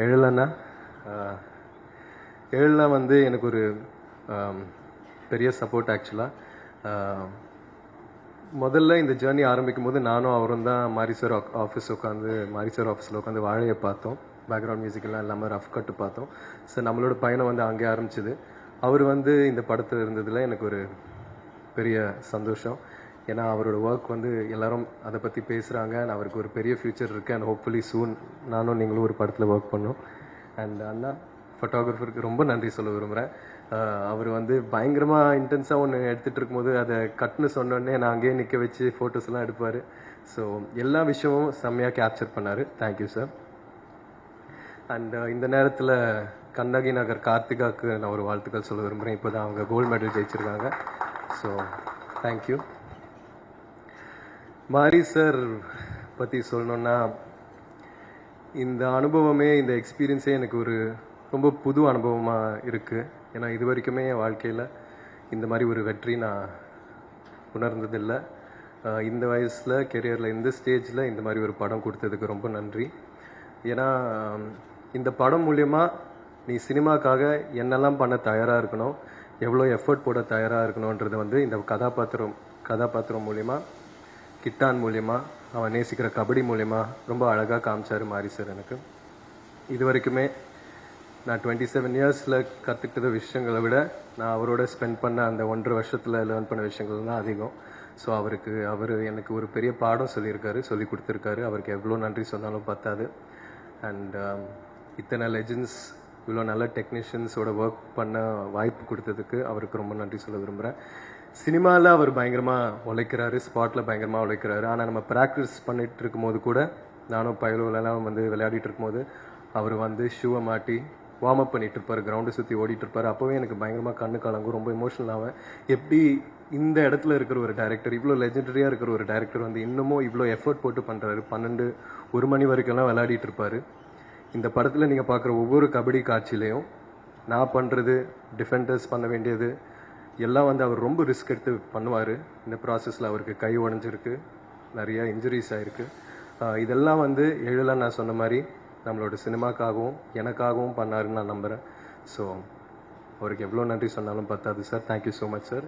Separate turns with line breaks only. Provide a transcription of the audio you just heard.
எழிலண்ணா எழிலண்ணா வந்து எனக்கு ஒரு பெரிய சப்போர்ட் ஆக்சுவலாக. முதல்ல இந்த ஜேர்னி ஆரம்பிக்கும் போது நானும் அவரும் தான் மாரி சார் ஆஃபீஸில் உட்காந்து வாழையை பார்த்தோம். பேக்ரவுண்ட் மியூசிக்கெல்லாம் இல்லாமல் ரஃப் கட்டு பார்த்தோம். ஸோ நம்மளோட பயணம் வந்து அங்கே ஆரம்பிச்சிது. அவர் வந்து இந்த படத்தில் இருந்ததில் எனக்கு ஒரு பெரிய சந்தோஷம். ஏன்னா அவரோட ஒர்க் வந்து எல்லாரும் அதை பற்றி பேசுகிறாங்க. அவருக்கு ஒரு பெரிய ஃப்யூச்சர் இருக்குது. அண்ட் ஹோப்ஃபுல்லி சூன் நானும் நீங்களும் ஒரு படத்தில் ஒர்க் பண்ணோம். அண்ட் அண்ணா ஃபோட்டோகிராஃபருக்கு ரொம்ப நன்றி சொல்ல விரும்புகிறேன். அவர் வந்து பயங்கரமாக இன்டென்ஸாக ஒன்று எடுத்துகிட்டு இருக்கும்போது அதை கட்னு சொன்னோடனே நான் அங்கேயே நிற்க வச்சு ஃபோட்டோஸ்லாம் எடுப்பார். ஸோ எல்லா விஷயமும் செம்மையாக கேப்சர் பண்ணார். Thank you sir. அண்ட் இந்த நேரத்தில் கண்ணகி நகர் கார்த்திகாவுக்கு நான் ஒரு வாழ்த்துக்கள் சொல்ல விரும்புகிறேன். இப்போ தான் அவங்க கோல்டு மெடல் ஜெயிச்சிருக்காங்க. So thank you. மாரி சார் பற்றி சொல்லணுன்னா, இந்த அனுபவமே இந்த எக்ஸ்பீரியன்ஸே எனக்கு ஒரு ரொம்ப புது அனுபவமாக இருக்குது. ஏன்னா இது வரைக்குமே என் வாழ்க்கையில் இந்த மாதிரி ஒரு வெற்றி நான் உணர்ந்ததில்லை. இந்த வயசில் கெரியரில் இந்த ஸ்டேஜில் இந்த மாதிரி ஒரு படம் கொடுத்ததுக்கு ரொம்ப நன்றி. ஏன்னா இந்த படம் மூலயமா நீ சினிமாக்காக என்னெல்லாம் பண்ண தயாராக இருக்கணும், எவ்வளோ எஃபர்ட் போட தயாராக இருக்கணுன்றது வந்து இந்த கதாபாத்திரம் மூலயமா, கிட்டான் மூலயமா, அவன் நேசிக்கிற கபடி மூலயமா ரொம்ப அழகாக காமிச்சார் மாரி சார். எனக்கு இது வரைக்குமே நான் 27 இயர்ஸில் கற்றுக்கிட்ட விஷயங்களை விட நான் அவரோட ஸ்பெண்ட் பண்ண அந்த 1.5 வருஷத்தில் லேர்ன் பண்ண விஷயங்கள் தான் அதிகம். ஸோ அவர் எனக்கு ஒரு பெரிய பாடம் சொல்லி கொடுத்துருக்காரு. அவருக்கு எவ்வளோ நன்றி சொன்னாலும் பத்தாது. அண்ட் இத்தனை லெஜண்ட்ஸ், இவ்வளோ நல்ல டெக்னீஷியன்ஸோட ஒர்க் பண்ண வாய்ப்பு கொடுத்ததுக்கு அவருக்கு ரொம்ப நன்றி சொல்ல விரும்புகிறேன். சினிமாவில் அவர் பயங்கரமாக உழைக்கிறாரு, ஸ்பாட்டில் பயங்கரமாக உழைக்கிறாரு. ஆனால் நம்ம ப்ராக்டிஸ் பண்ணிகிட்டு இருக்கும்போது கூட, நானும் பயிலெல்லாம் வந்து விளையாடிட்டு இருக்கும்போது அவர் வந்து ஷூவை மாட்டி வார்ம் அப் பண்ணிட்டு இருப்பார், கிரவுண்டை சுற்றி ஓடிட்டு இருப்பார். அப்போவே எனக்கு பயங்கரமாக கண்ணு கலங்கும், ரொம்ப எமோஷனல் ஆவேன். எப்படி இந்த இடத்துல இருக்கிற ஒரு டைரக்டர், இவ்வளோ லெஜெண்டரியாக இருக்கிற ஒரு டைரக்டர் வந்து இன்னமும் இவ்வளோ எஃபர்ட் போட்டு பண்ணுறாரு. 12-1 மணி வரைக்கும்லாம் விளையாடிட்டு இருப்பார். இந்த படத்தில் நீங்கள் பார்க்குற ஒவ்வொரு கபடி காட்சியிலையும் நான் பண்ணுறது, டிஃபெண்டர்ஸ் பண்ண வேண்டியது எல்லாம் வந்து அவர் ரொம்ப ரிஸ்க் எடுத்து பண்ணுவார். இந்த ப்ராசஸில் அவருக்கு கை உடஞ்சிருக்கு, நிறைய இன்ஜுரிஸ் ஆகிருக்கு. இதெல்லாம் வந்து எழிலண்ணா நான் சொன்ன மாதிரி நம்மளோட சினிமாக்காகவும் எனக்காகவும் பண்ணாருன்னு நான் நம்புகிறேன். ஸோ அவருக்கு எவ்வளோ நன்றி சொன்னாலும் பத்தாது sir. Thank you so much sir.